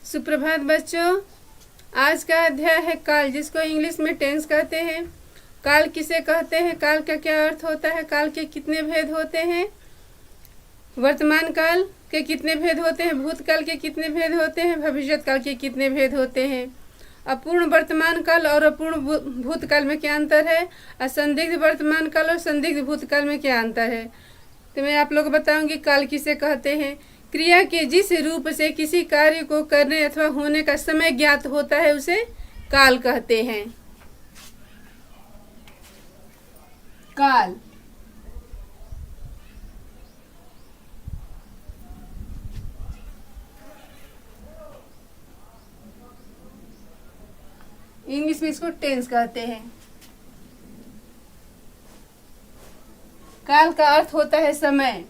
सुप्रभात बच्चों। आज का अध्याय है काल, जिसको इंग्लिश में टेंस कहते हैं। काल किसे कहते हैं, काल का क्या अर्थ होता है, काल के कितने भेद होते हैं, वर्तमान काल के कितने भेद होते हैं, भूतकाल के कितने भेद होते हैं, भविष्य काल के कितने भेद होते हैं, अपूर्ण वर्तमान काल और अपूर्ण भूतकाल में क्या अंतर है, असंदिग्ध वर्तमान काल और संदिग्ध भूतकाल में क्या अंतर है। तो मैं आप लोग को बताऊंगी काल किसे कहते हैं। क्रिया के जिस रूप से किसी कार्य को करने अथवा होने का समय ज्ञात होता है उसे काल कहते हैं। काल इंग्लिश में इसको टेंस कहते हैं। काल का अर्थ होता है समय।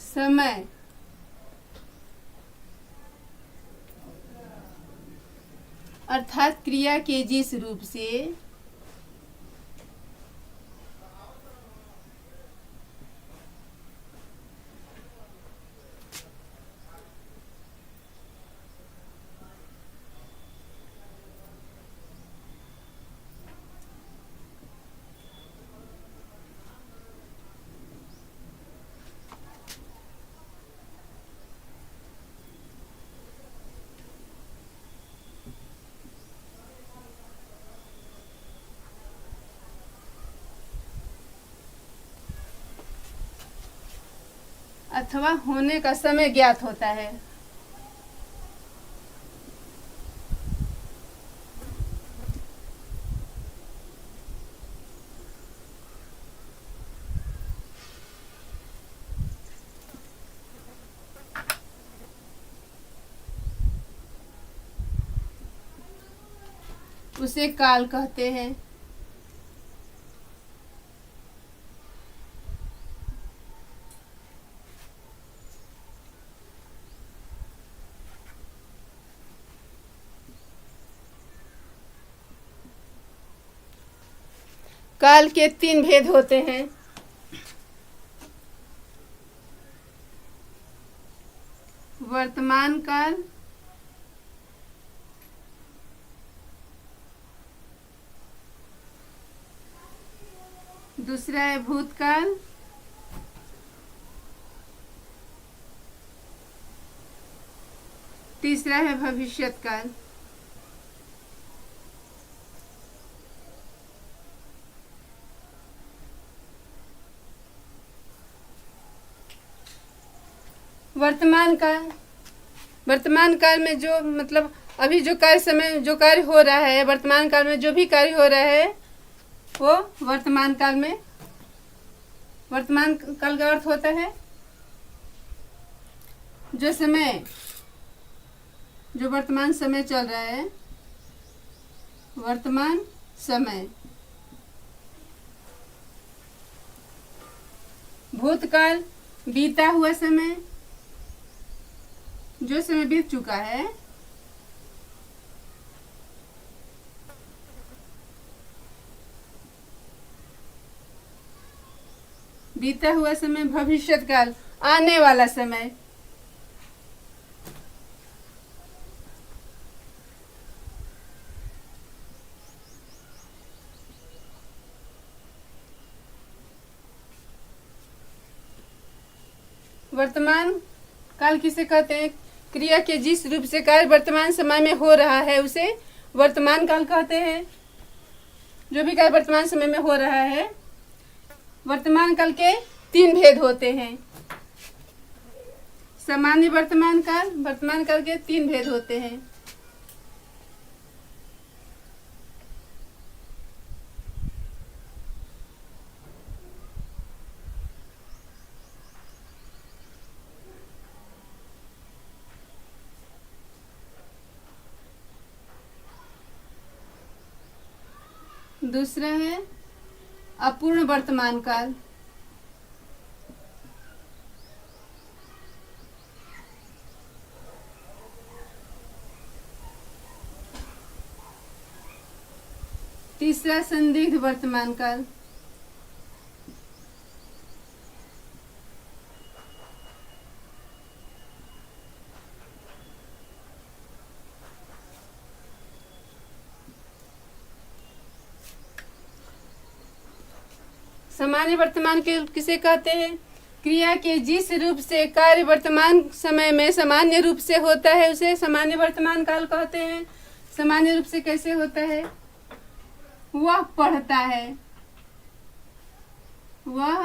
समय अर्थात क्रिया के जिस रूप से अथवा होने का समय ज्ञात होता है। उसे काल कहते हैं। काल के तीन भेद होते हैं। वर्तमान काल, दूसरा है भूतकाल, तीसरा है भविष्यत काल। वर्तमान काल में जो मतलब अभी जो कार्य हो रहा है, वर्तमान काल में जो भी कार्य हो रहा है वो वर्तमान काल में, वर्तमान काल का अर्थ होता है जो वर्तमान समय चल रहा है, वर्तमान समय। भूतकाल बीता हुआ समय, जो समय बीत चुका है। बीता हुआ समय भविष्यत काल, आने वाला समय। वर्तमान काल किसे कहते हैं, क्रिया के जिस रूप से कार्य वर्तमान समय में हो रहा है उसे वर्तमान काल कहते हैं। जो भी कार्य वर्तमान समय में हो रहा है। वर्तमान काल के तीन भेद होते हैं। सामान्य वर्तमान काल के तीन भेद होते हैं। दूसरा है अपूर्ण वर्तमान काल। तीसरा संदिग्ध वर्तमान काल। सामान्य वर्तमान के किसे कहते हैं? क्रिया के जिस रूप से कार्य वर्तमान समय में सामान्य रूप से होता है उसे सामान्य वर्तमान काल कहते हैं। सामान्य रूप से कैसे होता है? वह पढ़ता है, वह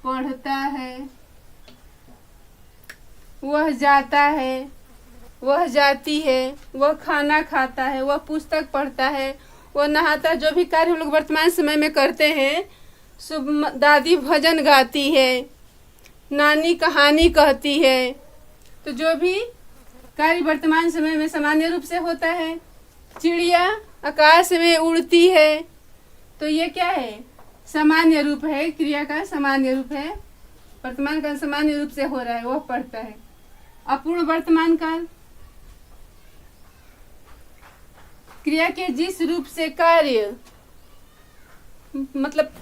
पढ़ता है, वह जाता है, वह जाती है, वह खाना खाता है, वह पुस्तक पढ़ता है, वह नहाता है। जो भी कार्य हम लोग वर्तमान समय में करते हैं, सुबह दादी भजन गाती है, नानी कहानी कहती है, तो जो भी कार्य वर्तमान समय में सामान्य रूप से होता है। चिड़िया आकाश में उड़ती है, तो ये क्या है? सामान्य रूप है, क्रिया का सामान्य रूप है, वर्तमान काल सामान्य रूप से हो रहा है, वह पढ़ता है। अपूर्ण वर्तमान काल, क्रिया के जिस रूप से कार्य मतलब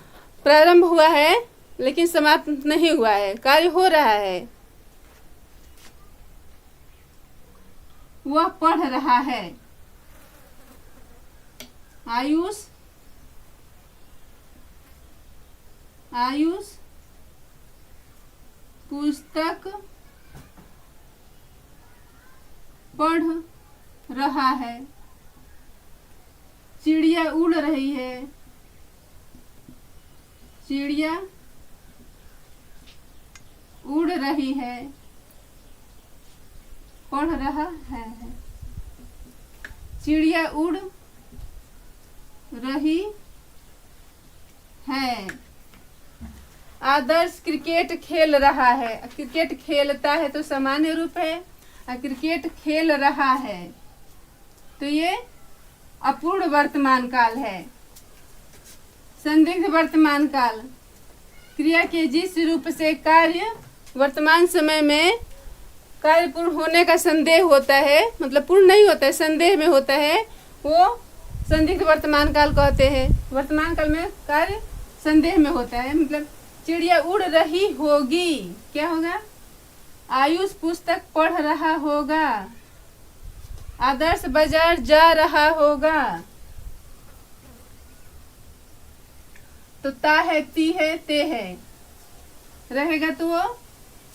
प्रारंभ हुआ है लेकिन समाप्त नहीं हुआ है, कार्य हो रहा है, वह पढ़ रहा है। आयुष पुस्तक पढ़ रहा है। चिड़िया उड़ रही है, चिड़िया उड़ रही है, पढ़ रहा है। चिड़िया उड़ रही है। आदर्श क्रिकेट खेल रहा है। क्रिकेट खेलता है तो सामान्य रूप है, और क्रिकेट खेल रहा है तो ये अपूर्ण वर्तमान काल है। संदिग्ध वर्तमान काल, क्रिया के जिस रूप से कार्य वर्तमान समय में कार्य पूर्ण होने का संदेह होता है, मतलब पूर्ण नहीं होता है, संदेह में होता है, वो संदिग्ध वर्तमान काल कहते हैं। वर्तमान काल में कार्य संदेह में होता है, मतलब चिड़िया उड़ रही होगी, क्या होगा? आयुष पुस्तक पढ़ रहा होगा, आदर्श बाजार जा रहा होगा। तो ता है, ती है, ते है रहेगा तो वो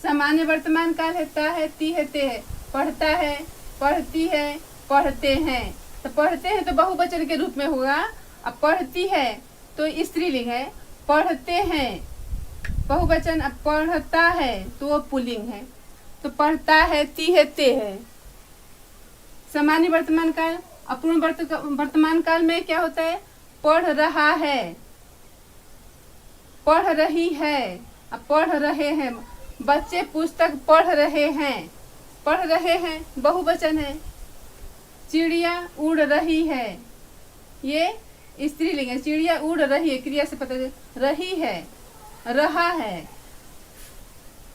सामान्य वर्तमान काल है। ता है, ती है, ते है। पढ़ता है, पढ़ती है, पढ़ते हैं। तो पढ़ते हैं तो बहुवचन के रूप में होगा। अब पढ़ती है तो स्त्रीलिंग है, पढ़ते हैं बहुवचन। अब पढ़ता है तो वो पुल्लिंग है। तो पढ़ता है, ती है, ते है सामान्य वर्तमान काल। अपूर्ण वर्तमान काल में क्या होता है? पढ़ रहा है, पढ़ रही है, अब पढ़ रहे हैं। बच्चे पुस्तक पढ़ रहे हैं, पढ़ रहे हैं बहुवचन है। चिड़िया उड़ रही है, ये स्त्रीलिंग है। चिड़िया उड़ रही है, क्रिया से पता चल रही है, रहा है।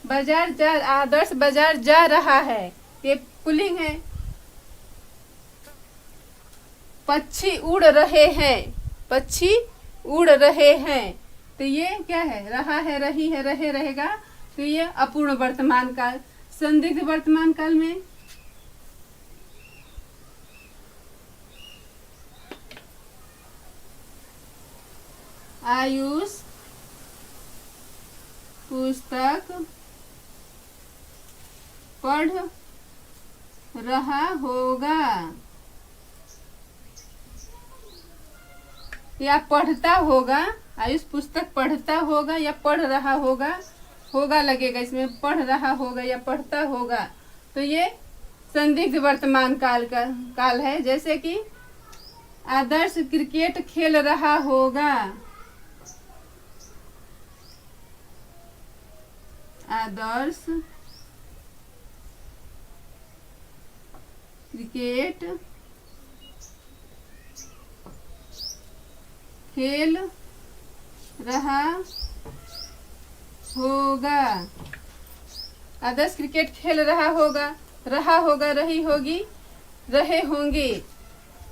बाजार जा, आदर्श बाजार जा रहा है, ये पुल्लिंग है। पक्षी उड़ रहे हैं, पक्षी उड़ रहे हैं, तो ये क्या है? रहा है, रही है, रहे रहेगा, तो ये अपूर्ण वर्तमान काल। संदिग्ध वर्तमान काल में आयुष पुस्तक पढ़ रहा होगा या पढ़ता होगा। आयुष पुस्तक पढ़ता होगा या पढ़ रहा होगा, होगा लगेगा इसमें, पढ़ रहा होगा या पढ़ता होगा, तो ये संदिग्ध वर्तमान काल का काल है। जैसे कि आदर्श क्रिकेट खेल रहा होगा, आदर्श क्रिकेट खेल रहा होगा। आदर्श क्रिकेट खेल रहा होगा, रहा होगा, रही होगी, रहे होंगे,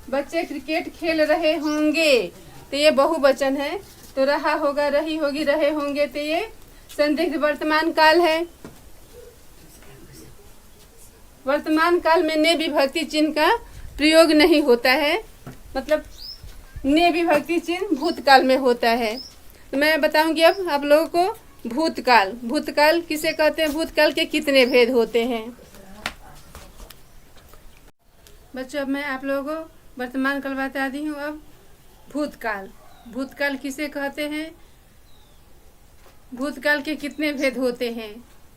बच्चे क्रिकेट खेल रहे होंगे, तो ये बहुवचन है। तो रहा होगा, रही होगी, रहे होंगे, तो ये संदिग्ध वर्तमान काल है। वर्तमान काल में ने विभक्ति चिन्ह का प्रयोग नहीं होता है, मतलब ने विभक्ति चिन्ह भूतकाल में होता है। तो मैं बताऊंगी अब आप लोगों को भूतकाल। भूतकाल किसे कहते हैं, भूतकाल के कितने भेद होते हैं। बच्चों, अब मैं आप लोगों को वर्तमान काल बता दी हूँ। अब भूतकाल, भूतकाल किसे कहते हैं, भूतकाल के कितने भेद होते हैं,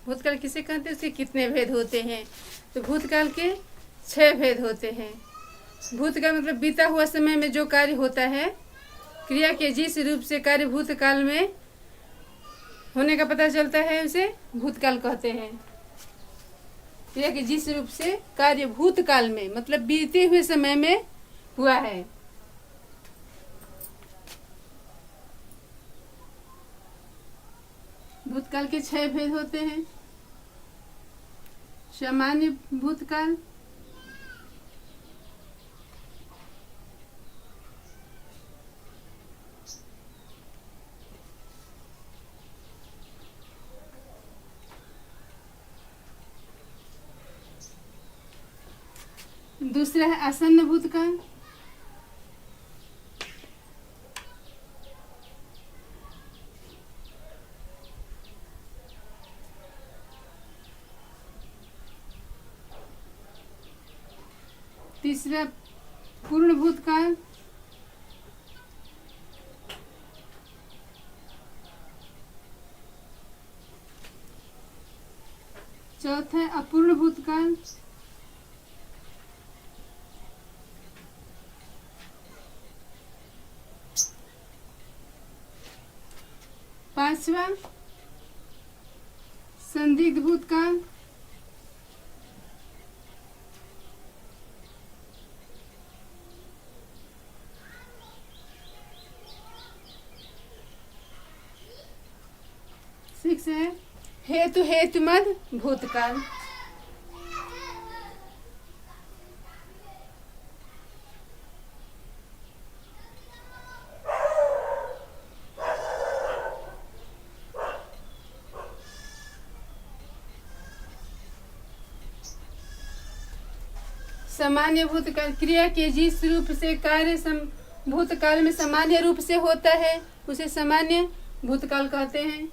भूतकाल किसे कहते हैं, उसके कितने भेद होते हैं। तो भूतकाल के 6 भेद होते हैं। भूतकाल मतलब बीता हुआ समय में जो कार्य होता है, क्रिया के जिस रूप से कार्य भूतकाल में होने का पता चलता है, उसे भूतकाल कहते हैं। क्रिया के जिस रूप से कार्य भूतकाल में मतलब बीते हुए समय में हुआ है। भूतकाल के 6 भेद होते हैं। सामान्य भूतकाल, दूसरा है आसन्न भूतकाल, तीसरा पूर्ण भूतकाल, चौथा है अपूर्ण भूतकाल, पांचवा संदिग्ध भूतकाल, सिक्स है हेतु हेतुमद भूतकाल। सामान्य भूतकाल, क्रिया के जिस रूप से कार्य भूतकाल में सामान्य रूप से होता है, उसे सामान्य भूतकाल कहते हैं।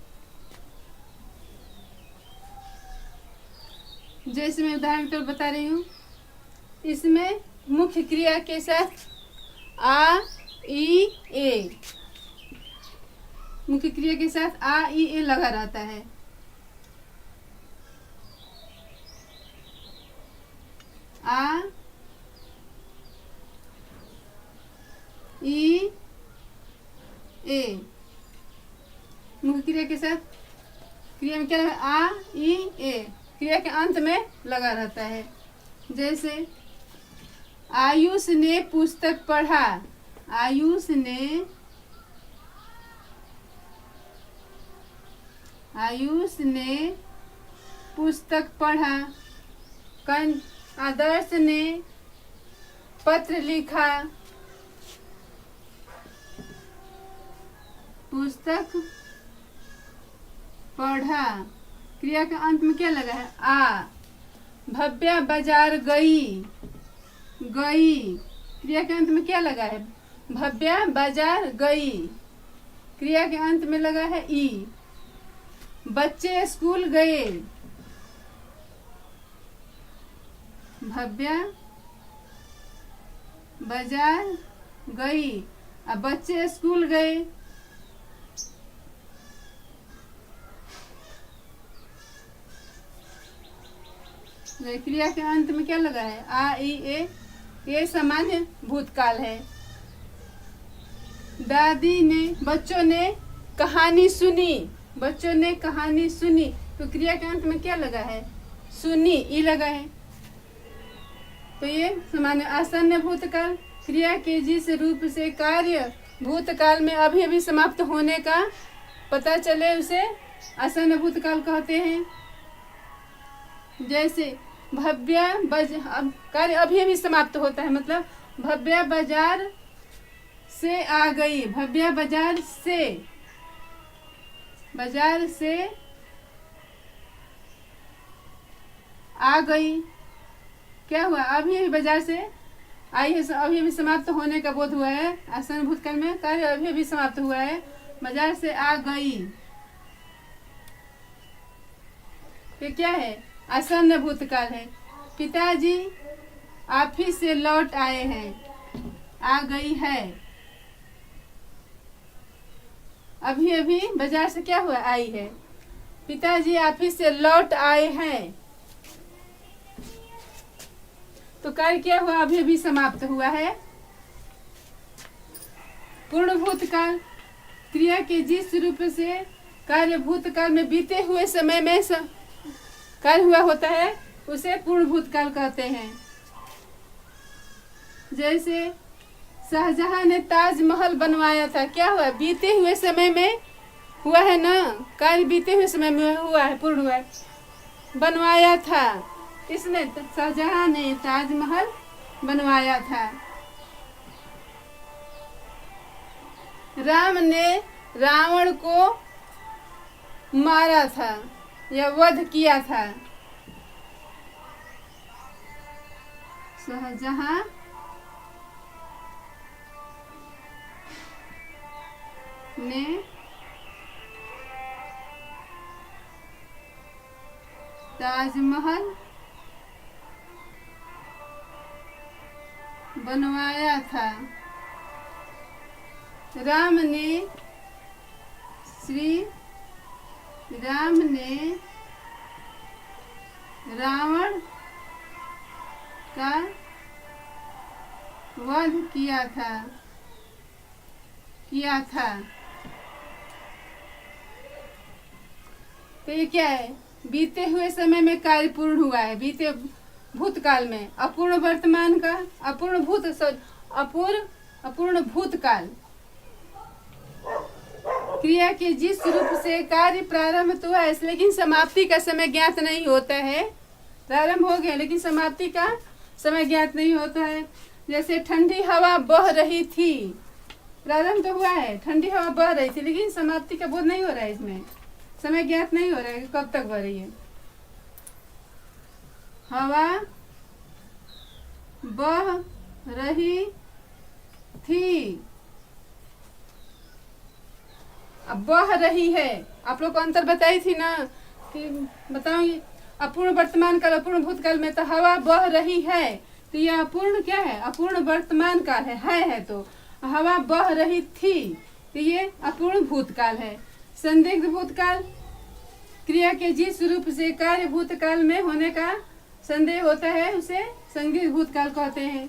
जैसे मैं उदाहरण के तौर बता रही हूँ, इसमें मुख्य क्रिया के साथ आ ई ए, मुख्य क्रिया के साथ आ ई ए लगा रहता है। आ ई ए, मुख्य क्रिया के साथ, क्रिया में क्या है, आ ई ए, क्रिया के अंत में लगा रहता है। जैसे आयुष ने पुस्तक पढ़ा, आयुष ने पुस्तक पढ़ा। आदर्श ने पत्र लिखा, पुस्तक पढ़ा, क्रिया के अंत में क्या लगा है, आ। भव्या बाजार गई, गई, क्रिया के अंत में क्या लगा है, भव्या बाजार गई, क्रिया के अंत में लगा है ई। बच्चे स्कूल गए, भव्या बाजार गई, अब बच्चे स्कूल गए। क्रिया के अंत में क्या लगा है, आ ई ए, ये सामान्य भूतकाल है। दादी ने, बच्चों ने कहानी सुनी, बच्चों ने कहानी सुनी, तो क्रिया के अंत में क्या लगा है, सुनी, ई लगा है। तो ये सामान्य। आसन्न भूतकाल, क्रिया के जिस रूप से कार्य भूतकाल में अभी अभी समाप्त होने का पता चले, उसे आसन्न भूतकाल कहते हैं। जैसे भव्या कार्य अभी अभी समाप्त होता है, मतलब भव्या बाजार से आ गई। भव्या बाजार से आ गई। क्या हुआ? अभी अभी बाजार से आई है, अभी अभी समाप्त होने का बोध हुआ है। आसन भूतकाल में कार्य अभी अभी समाप्त हुआ है। बाजार से आ गई ये क्या है? आसन्न भूतकाल है। पिताजी ऑफिस से लौट आए हैं। आ गई है। अभी अभी बाजार से क्या हुआ? आई है। पिताजी ऑफिस से लौट आए हैं तो कार्य क्या हुआ? अभी अभी समाप्त हुआ है। पूर्ण भूतकाल क्रिया के जिस रूप से कार्य भूतकाल में बीते हुए समय में कार्य हुआ होता है उसे पूर्ण भूतकाल कहते हैं। जैसे शाहजहां ने ताजमहल बनवाया था। क्या हुआ? बीते हुए समय में हुआ है ना, कार्य बीते हुए समय में हुआ है, पूर्ण हुआ है। बनवाया था, इसने शाहजहां ने ताजमहल बनवाया था। राम ने रावण को मारा था या वध किया था। शाहजहां ने ताजमहल बनवाया था। राम ने रावण का वध किया था। तो ये क्या है? बीते हुए समय में कार्य पूर्ण हुआ है, बीते भूतकाल में। अपूर्ण वर्तमान का अपूर्ण भूतकाल क्रिया के जिस रूप से कार्य प्रारंभ तो है लेकिन समाप्ति का समय ज्ञात नहीं होता है। प्रारंभ हो गया लेकिन समाप्ति का समय ज्ञात नहीं होता है। जैसे ठंडी हवा बह रही थी। प्रारंभ तो हुआ है, ठंडी हवा बह रही थी लेकिन समाप्ति का बोध नहीं हो रहा है। इसमें समय ज्ञात नहीं हो रहा है कि कब तक बह रही है। हवा बह रही थी, अब बह रही है। आप लोग को अंतर बताई थी ना कि बताऊंगी। अपूर्ण वर्तमान काल अपूर्ण भूतकाल में तो हवा बह रही है, तो यह अपूर्ण क्या है? अपूर्ण वर्तमान काल है तो हवा बह रही थी तो ये अपूर्ण भूतकाल है। संदिग्ध भूतकाल क्रिया के जिस रूप से कार्य भूतकाल में होने का संदेह होता है उसे संदिग्ध भूतकाल कहते हैं।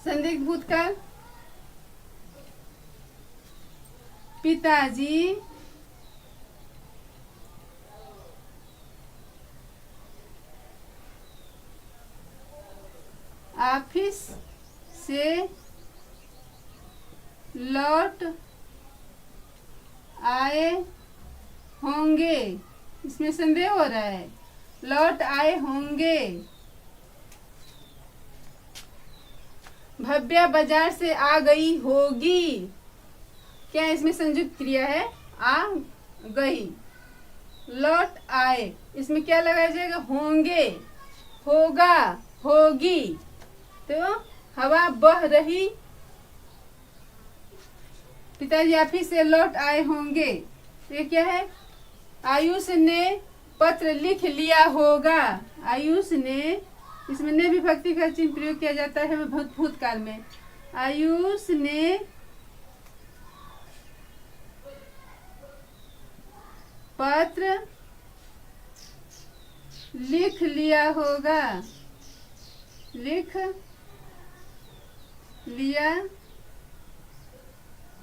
संदिग्ध भूतकाल पिताजी ऑफिस से लौट आए होंगे। इसमें संदेह हो रहा है। लौट आए होंगे। भव्या बाजार से आ गई होगी। क्या इसमें संयुक्त क्रिया है? आ गई। लौट आए, इसमें क्या लगाया जाएगा? होंगे, होगा, होगी। तो हवा बह रही, पिताजी ऑफिस से लौट आए होंगे। ये क्या है? आयुष ने पत्र लिख लिया होगा। आयुष ने, इसमें ने विभक्ति का चिन्ह प्रयोग किया जाता है भूतकाल में। आयुष ने पत्र लिख लिया होगा। लिख लिया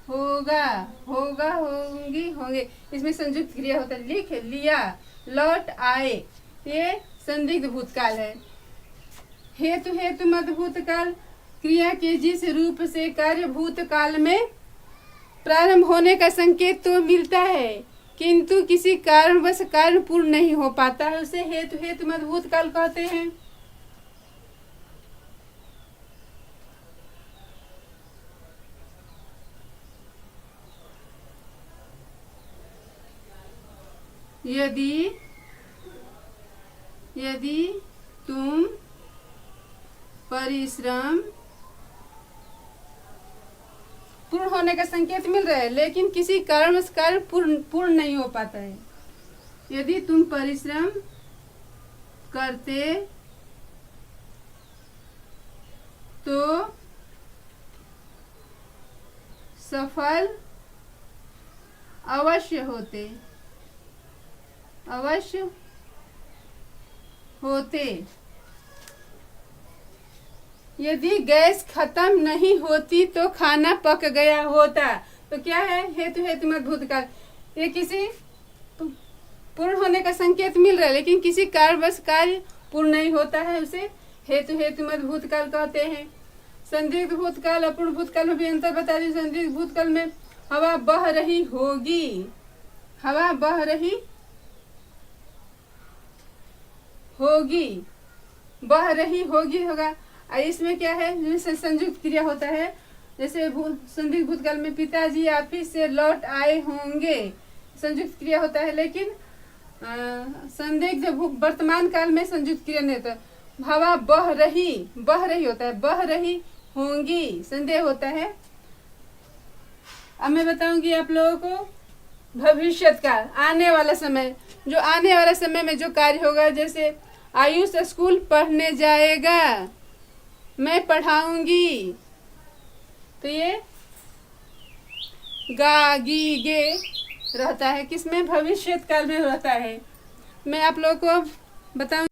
होगा, होगा, होंगी, होंगे। इसमें संयुक्त क्रिया होता है। लिख लिया, लौट आए, ये संदिग्ध भूतकाल है। हेतु हेतु मत भूतकाल क्रिया के जिस रूप से कार्य भूतकाल में प्रारंभ होने का संकेत तो मिलता है किंतु किसी कारणवश कार्य पूर्ण नहीं हो पाता है उसे हेतु हेतु मत भूतकाल कहते हैं। यदि यदि तुम परिश्रम, पूर्ण होने का संकेत मिल रहा है लेकिन किसी कारणवश कार्य पूर्ण नहीं हो पाता है। यदि तुम परिश्रम करते तो सफल अवश्य होते। यदि गैस खत्म नहीं होती तो खाना पक गया होता। तो क्या है? हेतु हेतुमत भूतकाल। ये किसी पूर्ण होने का संकेत मिल रहा है लेकिन किसी कारणवश कार्य पूर्ण नहीं होता है, उसे हेतु हेतुमत भूतकाल कहते हैं। संदिग्ध भूतकाल, अपूर्ण भूतकाल में भी अंतर बता दी। संदिग्ध भूतकाल में हवा बह रही होगी, हवा बह रही होगी, बह रही होगी होगा। इसमें क्या है? जैसे संयुक्त क्रिया होता है, जैसे संदिग्ध भूतकाल में पिताजी ऑफिस से लौट आए होंगे, संयुक्त क्रिया होता है। लेकिन संदिग्ध वर्तमान काल में संयुक्त क्रिया नहीं होता। हवा बह रही होता है, बह रही होंगी संदेह होता है। अब मैं बताऊंगी आप लोगों को भविष्यत काल, आने वाला समय। जो आने वाला समय में जो कार्य होगा, जैसे आयुष स्कूल पढ़ने जाएगा, मैं पढ़ाऊंगी, तो ये गा गी गे रहता है। किसमें? भविष्यत काल में रहता है। मैं आप लोगों को बताऊं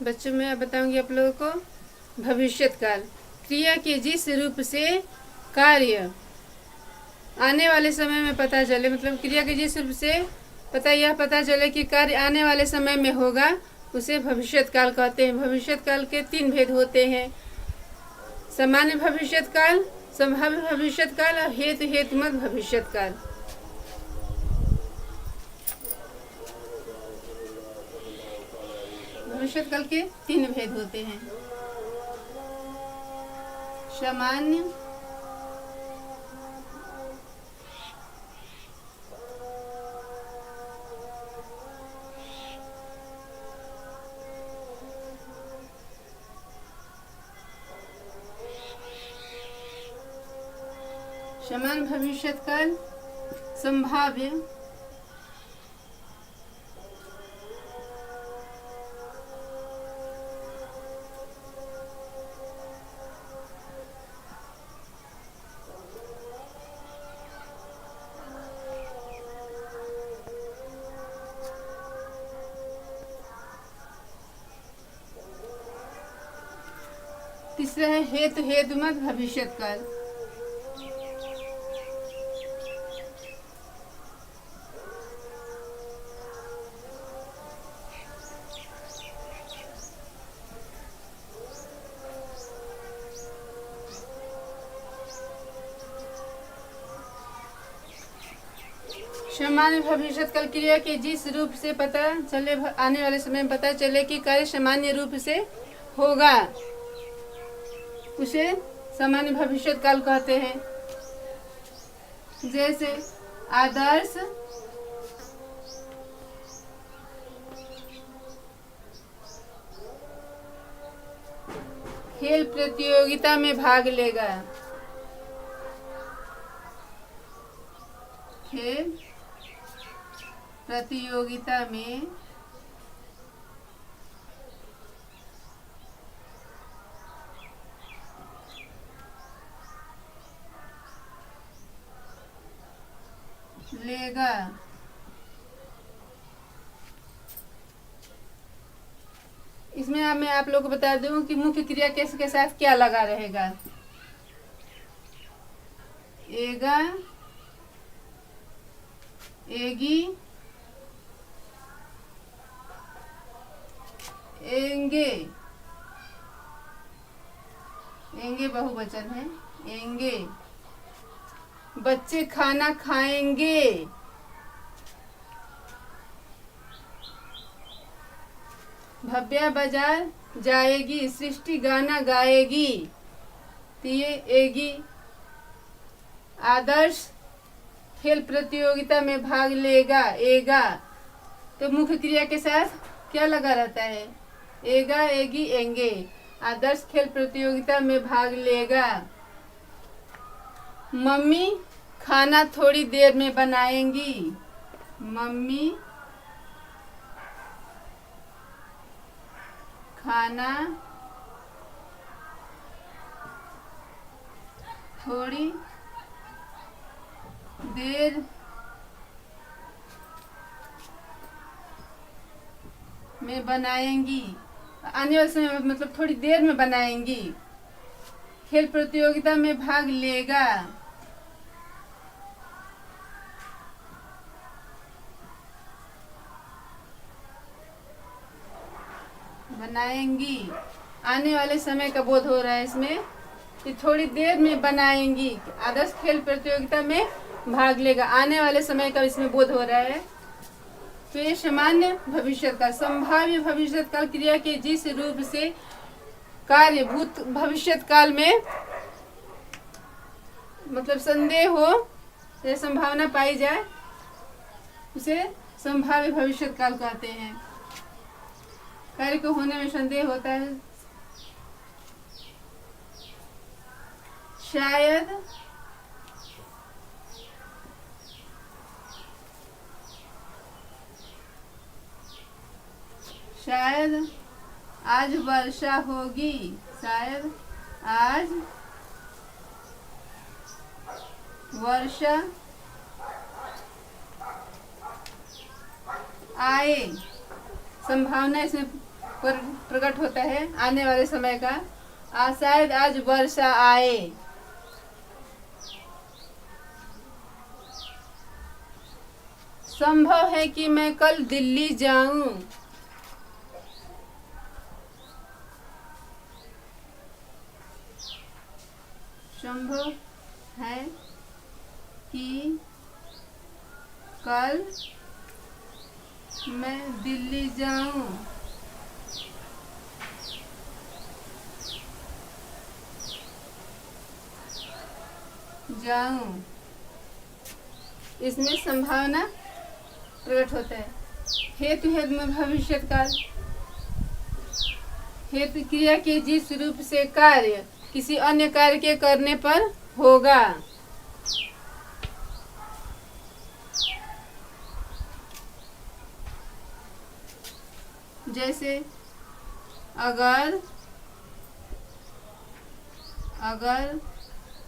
बच्चों, मैं बताऊंगी आप लोगों को भविष्यत काल। क्रिया के जिस रूप से कार्य आने वाले समय में पता चले, मतलब क्रिया के जिस रूप से पता चले कि कार्य आने वाले समय में होगा, उसे भविष्यत काल कहते हैं। भविष्यत काल के 3 भेद होते हैं: सामान्य भविष्यत काल, संभाव्य भविष्यत काल और हेतु हेतुमत भविष्यत काल। भविष्यत काल के 3 भेद होते हैं: सामान्य, सामान्य भविष्यत काल, संभाव्य, तीसरा है हेतु हेतुमत भविष्यत काल। सामान्य भविष्यत काल क्रिया के जिस रूप से पता चले, आने वाले समय में पता चले कि कार्य सामान्य रूप से होगा, उसे सामान्य भविष्यत काल कहते हैं। जैसे आदर्श खेल प्रतियोगिता में भाग लेगा, खेल प्रतियोगिता में लेगा। इसमें मैं आप लोगों को बता दूं कि मुख्य क्रिया केस के साथ क्या लगा रहेगा। एगा, एगी, एंगे, एंगे बहुवचन है, एंगे। बच्चे खाना खाएंगे, भव्या बाजार जाएगी, सृष्टि गाना गाएगी, तो ये एगी। आदर्श खेल प्रतियोगिता में भाग लेगा, एगा। तो मुख्य क्रिया के साथ क्या लगा रहता है? एगा, एगी, एंगे। आदर्श खेल प्रतियोगिता में भाग लेगा। मम्मी खाना थोड़ी देर में बनाएंगी। मम्मी खाना थोड़ी देर में बनाएंगी। आने वाले समय में मतलब थोड़ी देर में बनाएंगी। खेल प्रतियोगिता में भाग लेगा। बनाएंगी आने वाले समय का बोध हो रहा है इसमें कि थोड़ी देर में बनाएंगी। आदर्श खेल प्रतियोगिता में भाग लेगा, आने वाले समय का इसमें बोध हो रहा है। तो ये सामान्य भविष्यकाल, संभाव्य भविष्यकाल क्रिया के जिस रूप से कार्य भूत भविष्यकाल में मतलब संदेह हो या संभावना पाई जाए उसे संभाव्य भविष्यकाल कहते हैं। कार्य को होने में संदेह होता है। शायद आज वर्षा होगी। शायद आज वर्षा आए। संभावना इसमें प्रकट होता है आने वाले समय का। शायद आज वर्षा आए। संभव है कि मैं कल दिल्ली जाऊं। संभव है कि कल मैं दिल्ली जाऊं। इसमें संभावना प्रकट होता है। हेतु हेतु में भविष्यकाल, हेतु क्रिया के जिस रूप से कार्य किसी अन्य कार्य के करने पर होगा। जैसे अगर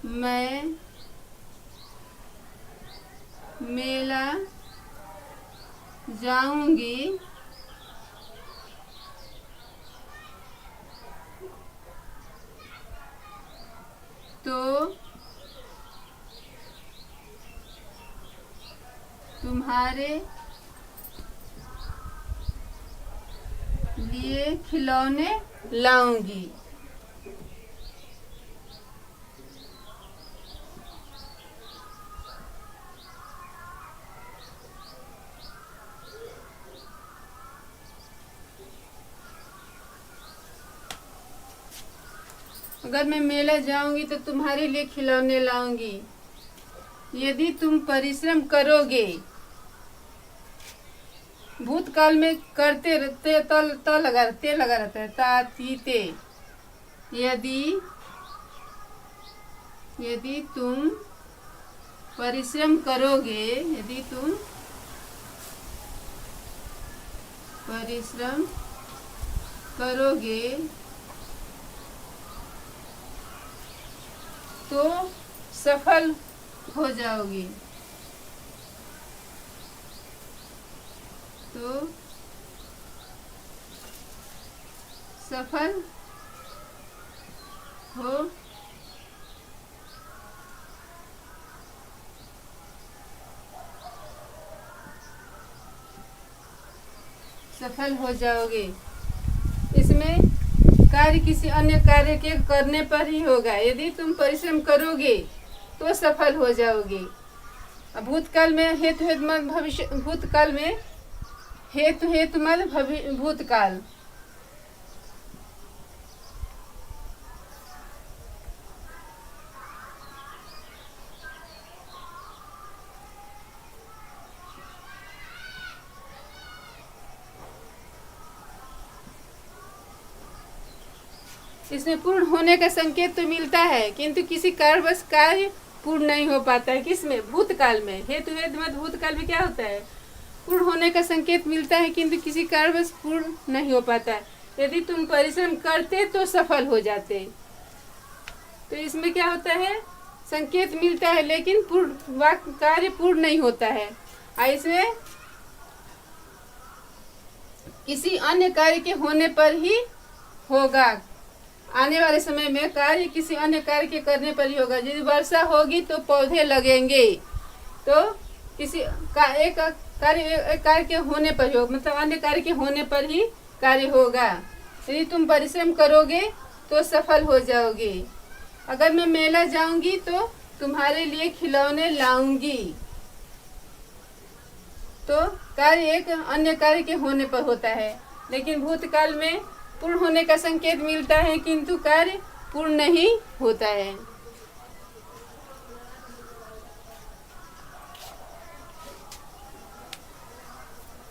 मैं मेला जाऊंगी तो तुम्हारे लिए खिलौने लाऊंगी। अगर मैं मेला जाऊंगी तो तुम्हारे लिए खिलौने लाऊंगी। यदि तुम परिश्रम करोगे, भूतकाल में करते रहते त लगा रहता है ता ती ते। यदि तुम परिश्रम करोगे, यदि तुम परिश्रम करोगे तो सफल हो जाओगी। तो सफल हो जाओगे। इसमें कार्य किसी अन्य कार्य के करने पर ही होगा। यदि तुम परिश्रम करोगे तो सफल हो जाओगे। भूतकाल में हेतु हेतु मत भविष्य, भूतकाल में हेतु हेतु मत भूतकाल। इसमें पूर्ण होने का संकेत तो मिलता है, किंतु किसी कारणवश कार्य पूर्ण नहीं हो पाता है। किसमें? भूतकाल में। हेतु वेद मत भूतकाल में क्या होता है? पूर्ण होने का संकेत मिलता है, किंतु किसी कारणवश पूर्ण नहीं हो पाता है। यदि तुम परिश्रम करते तो सफल हो जाते। तो इसमें क्या होता है? संकेत मिलता है लेकिन कार्य पूर्ण नहीं होता है। इसमें किसी अन्य कार्य के होने पर ही होगा। आने वाले समय में कार्य किसी अन्य कार्य के करने पर ही होगा। यदि वर्षा होगी तो पौधे लगेंगे, तो किसी एक कार्य के होने पर ही होगा, मतलब अन्य कार्य के होने पर ही कार्य होगा। यदि तुम परिश्रम करोगे तो सफल हो जाओगे। अगर मैं मेला जाऊंगी तो तुम्हारे लिए खिलौने लाऊंगी। तो कार्य एक अन्य कार्य के होने पर होता है, लेकिन भूतकाल में पूर्ण होने का संकेत मिलता है, किंतु कार्य पूर्ण नहीं होता है।